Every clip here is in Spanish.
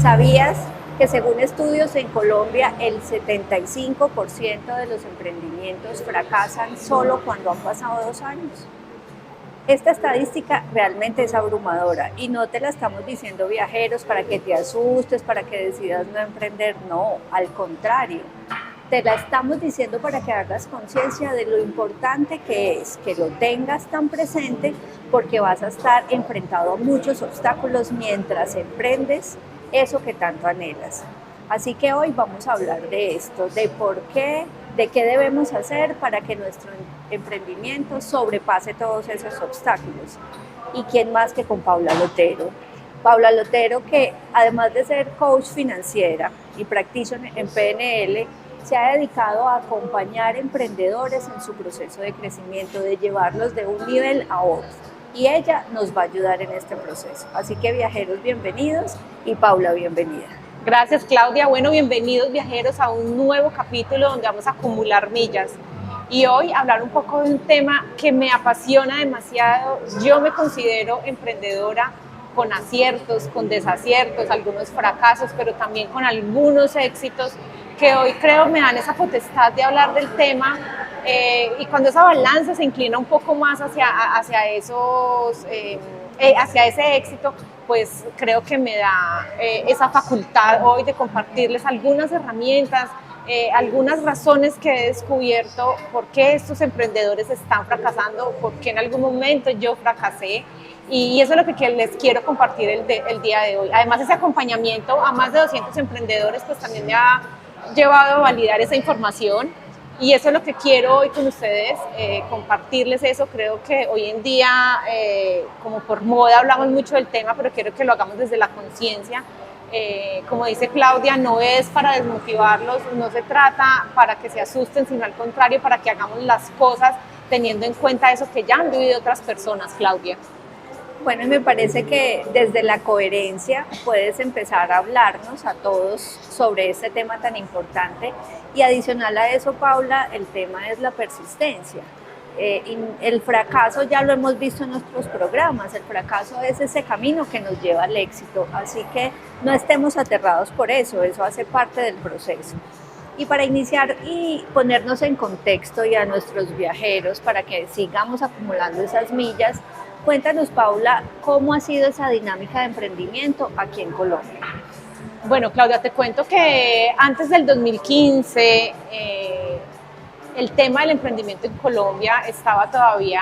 ¿Sabías que según estudios en Colombia el 75% de los emprendimientos fracasan solo cuando han pasado 2 años? Esta estadística realmente es abrumadora y no te la estamos diciendo viajeros para que te asustes, para que decidas no emprender, no, al contrario. Te la estamos diciendo para que hagas conciencia de lo importante que es que lo tengas tan presente, porque vas a estar enfrentado a muchos obstáculos mientras emprendes eso que tanto anhelas. Así que hoy vamos a hablar de esto, de por qué, de qué debemos hacer para que nuestro emprendimiento sobrepase todos esos obstáculos. ¿Y quién más que con Paula Lotero? Paula Lotero, que además de ser coach financiera y practitioner en PNL, se ha dedicado a acompañar emprendedores en su proceso de crecimiento, de llevarlos de un nivel a otro. Y ella nos va a ayudar en este proceso. Así que viajeros, bienvenidos, y Paula, bienvenida. Gracias, Claudia. Bueno, bienvenidos viajeros a un nuevo capítulo donde vamos a acumular millas. Y hoy hablar un poco de un tema que me apasiona demasiado. Yo me considero emprendedora con aciertos, con desaciertos, algunos fracasos, pero también con algunos éxitos que hoy creo me dan esa potestad de hablar del tema, y cuando esa balanza se inclina un poco más hacia ese éxito, pues creo que me da esa facultad hoy de compartirles algunas herramientas, algunas razones que he descubierto por qué estos emprendedores están fracasando, por qué en algún momento yo fracasé. Y eso es lo que les quiero compartir el día de hoy. Además, ese acompañamiento a más de 200 emprendedores pues también me ha llevado a validar esa información, y eso es lo que quiero hoy con ustedes, compartirles eso. Creo que hoy en día, como por moda, hablamos mucho del tema, pero quiero que lo hagamos desde la conciencia. Como dice Claudia, no es para desmotivarlos, no se trata para que se asusten, sino al contrario, para que hagamos las cosas teniendo en cuenta eso que ya han vivido otras personas, Claudia. Bueno, y me parece que desde la coherencia puedes empezar a hablarnos a todos sobre este tema tan importante, y adicional a eso, Paula, el tema es la persistencia. Y el fracaso ya lo hemos visto en nuestros programas, el fracaso es ese camino que nos lleva al éxito, así que no estemos aterrados por eso hace parte del proceso. Y para iniciar y ponernos en contexto y a nuestros viajeros para que sigamos acumulando esas millas, cuéntanos, Paula, ¿cómo ha sido esa dinámica de emprendimiento aquí en Colombia? Bueno, Claudia, te cuento que antes del 2015, el tema del emprendimiento en Colombia estaba todavía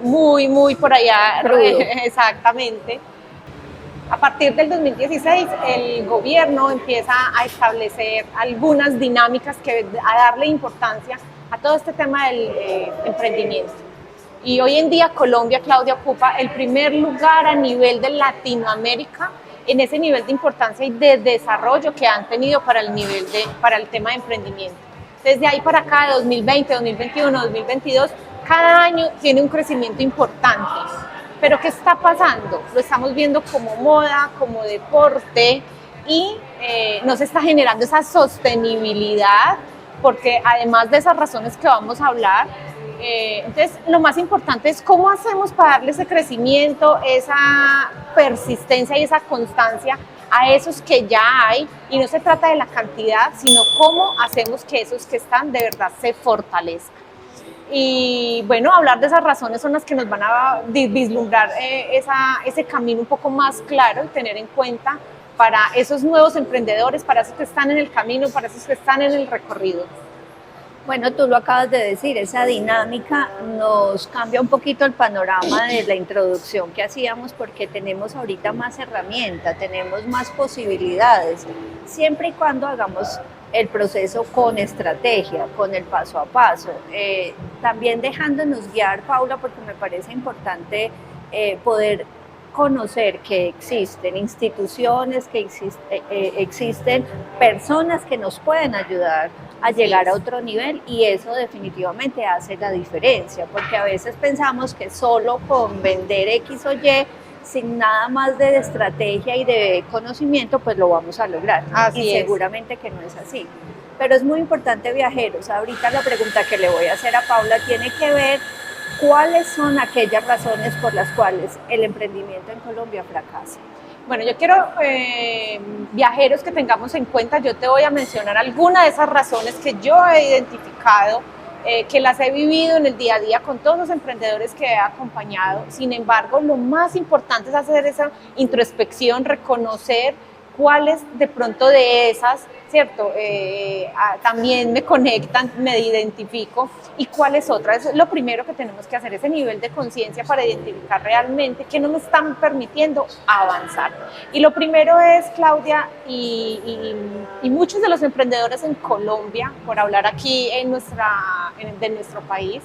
muy por allá. Rudo. Exactamente. A partir del 2016, el gobierno empieza a establecer algunas dinámicas a darle importancia a todo este tema del emprendimiento. Y hoy en día Colombia, Claudia, ocupa el primer lugar a nivel de Latinoamérica en ese nivel de importancia y de desarrollo que han tenido para el tema de emprendimiento. Desde ahí para acá, de 2020, 2021, 2022, cada año tiene un crecimiento importante. Pero ¿qué está pasando? Lo estamos viendo como moda, como deporte, y no se está generando esa sostenibilidad, porque además de esas razones que vamos a hablar, entonces lo más importante es cómo hacemos para darle ese crecimiento, esa persistencia y esa constancia a esos que ya hay, y no se trata de la cantidad, sino cómo hacemos que esos que están de verdad se fortalezcan. Y bueno, hablar de esas razones son las que nos van a vislumbrar ese camino un poco más claro y tener en cuenta para esos nuevos emprendedores, para esos que están en el camino, para esos que están en el recorrido. Bueno, tú lo acabas de decir, esa dinámica nos cambia un poquito el panorama de la introducción que hacíamos, porque tenemos ahorita más herramientas, tenemos más posibilidades, siempre y cuando hagamos el proceso con estrategia, con el paso a paso. También dejándonos guiar, Paula, porque me parece importante poder conocer que existen instituciones, que existen personas que nos pueden ayudar a llegar a otro nivel, y eso definitivamente hace la diferencia, porque a veces pensamos que solo con vender X o Y, sin nada más de estrategia y de conocimiento, pues lo vamos a lograr. Así es. Seguramente que no es así. Pero es muy importante, viajeros, ahorita la pregunta que le voy a hacer a Paula tiene que ver ¿cuáles son aquellas razones por las cuales el emprendimiento en Colombia fracasa? Bueno, yo quiero viajeros que tengamos en cuenta, yo te voy a mencionar algunas de esas razones que yo he identificado, que las he vivido en el día a día con todos los emprendedores que he acompañado. Sin embargo, lo más importante es hacer esa introspección, reconocer cuáles de pronto de esas, ¿cierto? También me conectan, me identifico, y cuáles otras. Lo primero que tenemos que hacer, ese nivel de conciencia para identificar realmente qué no me están permitiendo avanzar. Y lo primero es, Claudia, y muchos de los emprendedores en Colombia, por hablar aquí de nuestro país,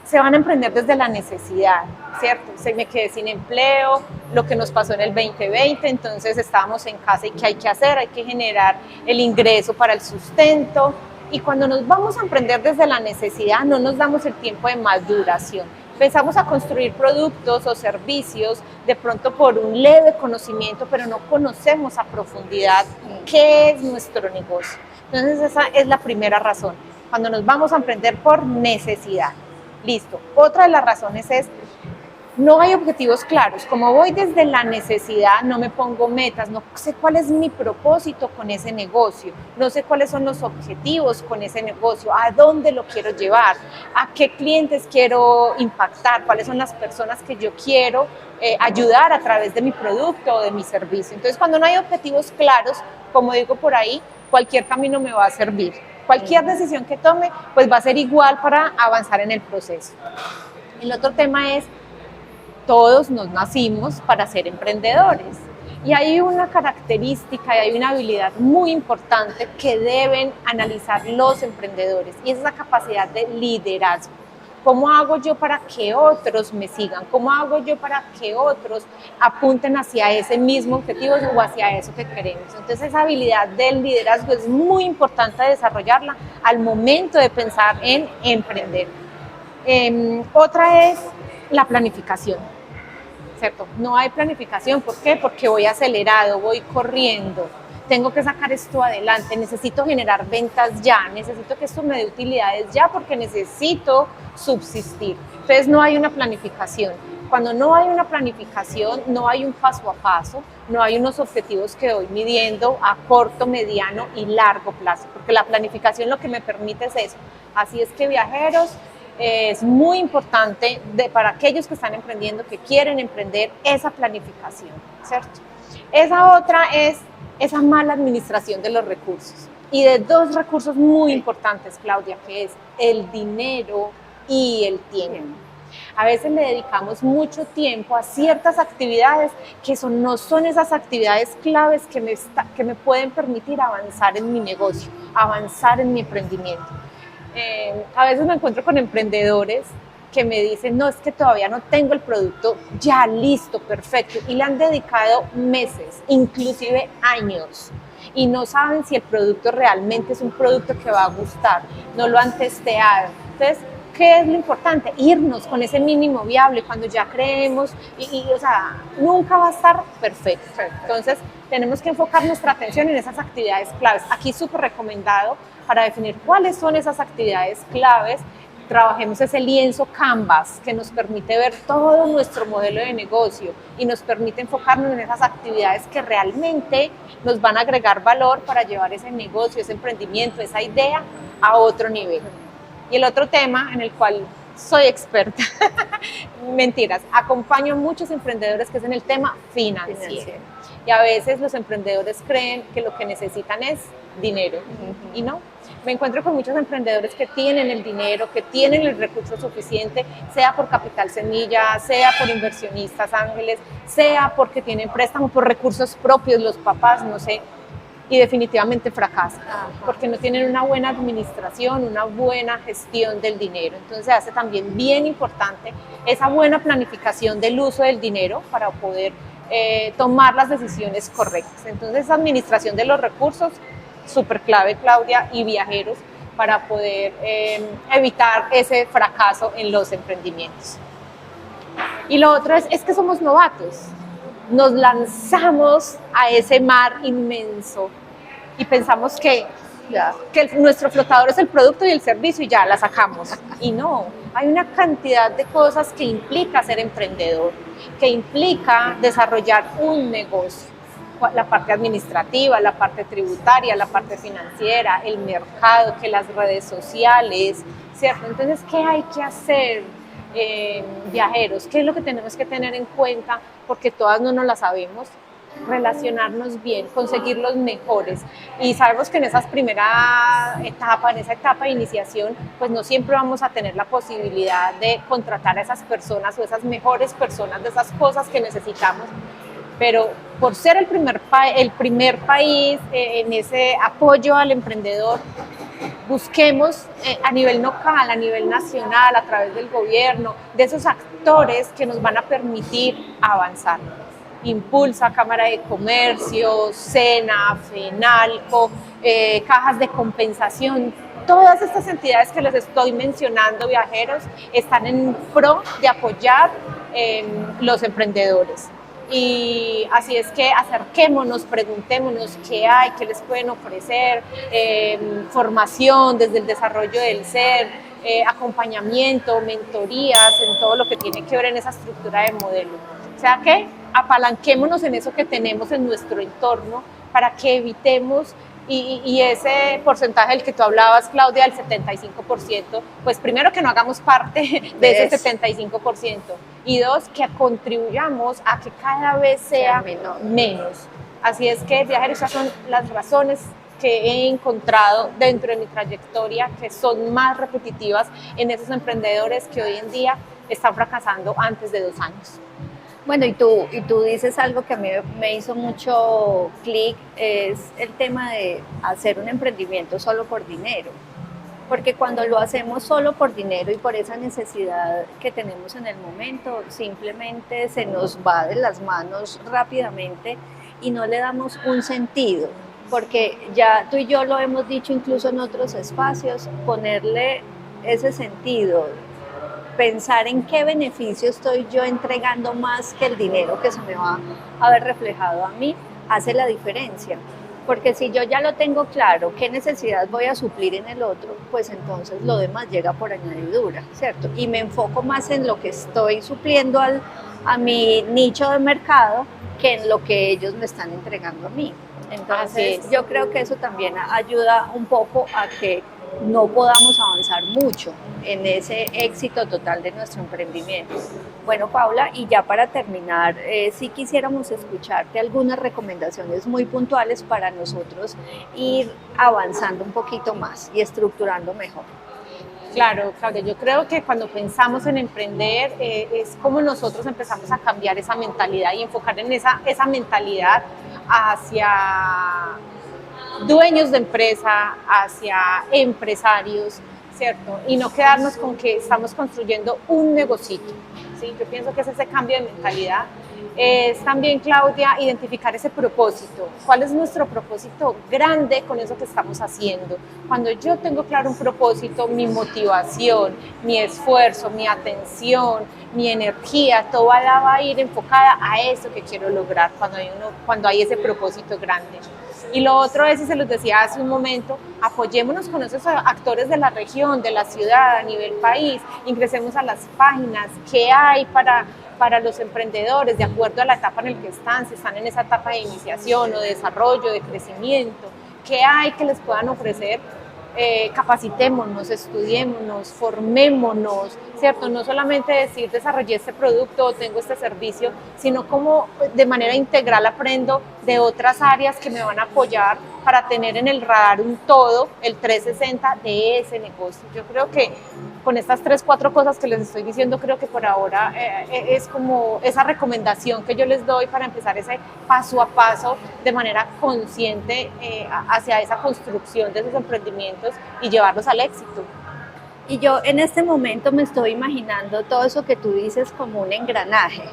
se van a emprender desde la necesidad, ¿cierto? Se me quedé sin empleo, lo que nos pasó en el 2020, entonces estábamos en casa y ¿qué hay que hacer? Hay que generar el ingreso para el sustento, y cuando nos vamos a emprender desde la necesidad no nos damos el tiempo de maduración. Empezamos a construir productos o servicios de pronto por un leve conocimiento, pero no conocemos a profundidad qué es nuestro negocio. Entonces esa es la primera razón, cuando nos vamos a emprender por necesidad. Listo. Otra de las razones es, no hay objetivos claros. Como voy desde la necesidad, no me pongo metas, no sé cuál es mi propósito con ese negocio, no sé cuáles son los objetivos con ese negocio, a dónde lo quiero llevar, a qué clientes quiero impactar, cuáles son las personas que yo quiero ayudar a través de mi producto o de mi servicio. Entonces, cuando no hay objetivos claros, como digo por ahí, cualquier camino me va a servir. Cualquier decisión que tome, pues va a ser igual para avanzar en el proceso. El otro tema es, todos nos nacimos para ser emprendedores. Y hay una característica y hay una habilidad muy importante que deben analizar los emprendedores, y es la capacidad de liderazgo. ¿Cómo hago yo para que otros me sigan? ¿Cómo hago yo para que otros apunten hacia ese mismo objetivo o hacia eso que queremos? Entonces, esa habilidad del liderazgo es muy importante desarrollarla al momento de pensar en emprender. Otra es la planificación, ¿cierto? No hay planificación. ¿Por qué? Porque voy acelerado, voy corriendo. Tengo que sacar esto adelante, necesito generar ventas ya, necesito que esto me dé utilidades ya porque necesito subsistir. Entonces no hay una planificación. Cuando no hay una planificación, no hay un paso a paso, no hay unos objetivos que voy midiendo a corto, mediano y largo plazo, porque la planificación lo que me permite es eso. Así es que, viajeros, es muy importante para aquellos que están emprendiendo, que quieren emprender, esa planificación, ¿cierto? Esa otra es esa mala administración de los recursos, y de dos recursos muy importantes, Claudia, que es el dinero y el tiempo. A veces le dedicamos mucho tiempo a ciertas actividades que no son esas actividades claves que me pueden permitir avanzar en mi negocio, avanzar en mi emprendimiento. A veces me encuentro con emprendedores que me dicen, no, es que todavía no tengo el producto ya listo, perfecto, y le han dedicado meses, inclusive años, y no saben si el producto realmente es un producto que va a gustar, no lo han testeado. Entonces, ¿qué es lo importante? Irnos con ese mínimo viable cuando ya creemos, o sea, nunca va a estar perfecto. Entonces, tenemos que enfocar nuestra atención en esas actividades claves. Aquí súper recomendado para definir cuáles son esas actividades claves. Trabajemos ese lienzo Canvas que nos permite ver todo nuestro modelo de negocio y nos permite enfocarnos en esas actividades que realmente nos van a agregar valor para llevar ese negocio, ese emprendimiento, esa idea a otro nivel. Y el otro tema en el cual soy experta, mentiras, acompaño a muchos emprendedores, que es en el tema financiero. Y a veces los emprendedores creen que lo que necesitan es dinero, y no. Me encuentro con muchos emprendedores que tienen el dinero, que tienen el recurso suficiente, sea por capital semilla, sea por inversionistas ángeles, sea porque tienen préstamo por recursos propios, los papás, no sé, y definitivamente fracasan, porque no tienen una buena administración, una buena gestión del dinero. Entonces hace también bien importante esa buena planificación del uso del dinero para poder tomar las decisiones correctas. Entonces, esa administración de los recursos, súper clave, Claudia, y viajeros, para poder evitar ese fracaso en los emprendimientos. Y lo otro es que somos novatos. Nos lanzamos a ese mar inmenso y pensamos que Ya. que nuestro flotador es el producto y el servicio y ya la sacamos. Y no, hay una cantidad de cosas que implica ser emprendedor, que implica desarrollar un negocio. La parte administrativa, la parte tributaria, la parte financiera, el mercado, que las redes sociales, ¿cierto? Entonces, ¿qué hay que hacer, viajeros? ¿Qué es lo que tenemos que tener en cuenta? Porque todas no nos la sabemos. Relacionarnos bien, conseguir los mejores, y sabemos que en esa etapa de iniciación, pues no siempre vamos a tener la posibilidad de contratar a esas personas o esas mejores personas de esas cosas que necesitamos, pero por ser el primer país en ese apoyo al emprendedor, busquemos a nivel local, a nivel nacional, a través del gobierno, de esos actores que nos van a permitir avanzar. Impulsa, Cámara de Comercio, SENA, FENALCO, cajas de compensación. Todas estas entidades que les estoy mencionando, viajeros, están en pro de apoyar los emprendedores. Y así es que acerquémonos, preguntémonos qué hay, qué les pueden ofrecer, formación desde el desarrollo del ser, acompañamiento, mentorías, en todo lo que tiene que ver en esa estructura de modelo. O sea que apalanquémonos en eso que tenemos en nuestro entorno para que evitemos y ese porcentaje del que tú hablabas, Claudia, del 75%, pues primero que no hagamos parte de ese 75%, y dos, que contribuyamos a que cada vez sea menos. Así es que, viajeros, esas son las razones que he encontrado dentro de mi trayectoria, que son más repetitivas en esos emprendedores que hoy en día están fracasando antes de 2 años. Bueno, y tú dices algo que a mí me hizo mucho clic, es el tema de hacer un emprendimiento solo por dinero. Porque cuando lo hacemos solo por dinero y por esa necesidad que tenemos en el momento, simplemente se nos va de las manos rápidamente y no le damos un sentido. Porque ya tú y yo lo hemos dicho incluso en otros espacios, ponerle ese sentido, pensar en qué beneficio estoy yo entregando más que el dinero que se me va a ver reflejado a mí, hace la diferencia. Porque si yo ya lo tengo claro, qué necesidad voy a suplir en el otro, pues entonces lo demás llega por añadidura, ¿cierto? Y me enfoco más en lo que estoy supliendo a mi nicho de mercado que en lo que ellos me están entregando a mí. Entonces yo creo que eso también ayuda un poco a que no podamos avanzar mucho en ese éxito total de nuestro emprendimiento. Bueno, Paula, y ya para terminar, sí quisiéramos escucharte algunas recomendaciones muy puntuales para nosotros ir avanzando un poquito más y estructurando mejor. Claro, Claudia, yo creo que cuando pensamos en emprender es como nosotros empezamos a cambiar esa mentalidad y enfocar en esa mentalidad hacia dueños de empresa, hacia empresarios, ¿cierto? Y no quedarnos con que estamos construyendo un negocito, ¿sí? Yo pienso que es ese cambio de mentalidad. Es también, Claudia, identificar ese propósito. ¿Cuál es nuestro propósito grande con eso que estamos haciendo? Cuando yo tengo claro un propósito, mi motivación, mi esfuerzo, mi atención, mi energía, toda va a ir enfocada a eso que quiero lograr cuando hay ese propósito grande. Y lo otro es, y se los decía hace un momento, apoyémonos con esos actores de la región, de la ciudad, a nivel país, ingresemos a las páginas, qué hay para los emprendedores, de acuerdo a la etapa en la que están, si están en esa etapa de iniciación o de desarrollo, de crecimiento, qué hay que les puedan ofrecer. Capacitémonos, estudiémonos, formémonos, ¿cierto? No solamente decir desarrollé este producto o tengo este servicio, sino como de manera integral aprendo de otras áreas que me van a apoyar para tener en el radar un todo, el 360 de ese negocio. Yo creo que con estas 3, 4 cosas que les estoy diciendo, creo que por ahora es como esa recomendación que yo les doy para empezar ese paso a paso de manera consciente hacia esa construcción de esos emprendimientos y llevarlos al éxito. Y yo en este momento me estoy imaginando todo eso que tú dices como un engranaje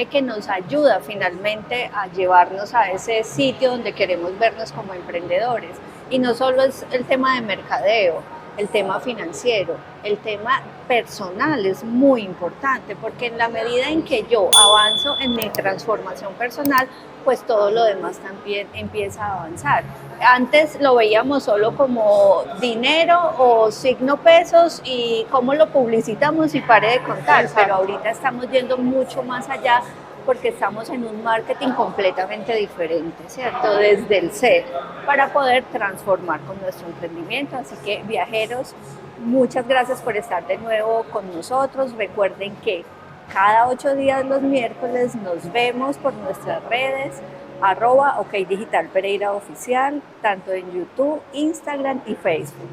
que nos ayuda finalmente a llevarnos a ese sitio donde queremos vernos como emprendedores. Y no solo es el tema de mercadeo, el tema financiero, el tema personal es muy importante, porque en la medida en que yo avanzo en mi transformación personal, pues todo lo demás también empieza a avanzar. Antes lo veíamos solo como dinero o signo pesos y cómo lo publicitamos y pare de contar, pero ahorita estamos yendo mucho más allá porque estamos en un marketing completamente diferente, ¿cierto? Desde el ser, para poder transformar con nuestro emprendimiento. Así que, viajeros, muchas gracias por estar de nuevo con nosotros. Recuerden que cada 8 días los miércoles nos vemos por nuestras redes, @okdigitalpereiraoficial, tanto en YouTube, Instagram y Facebook.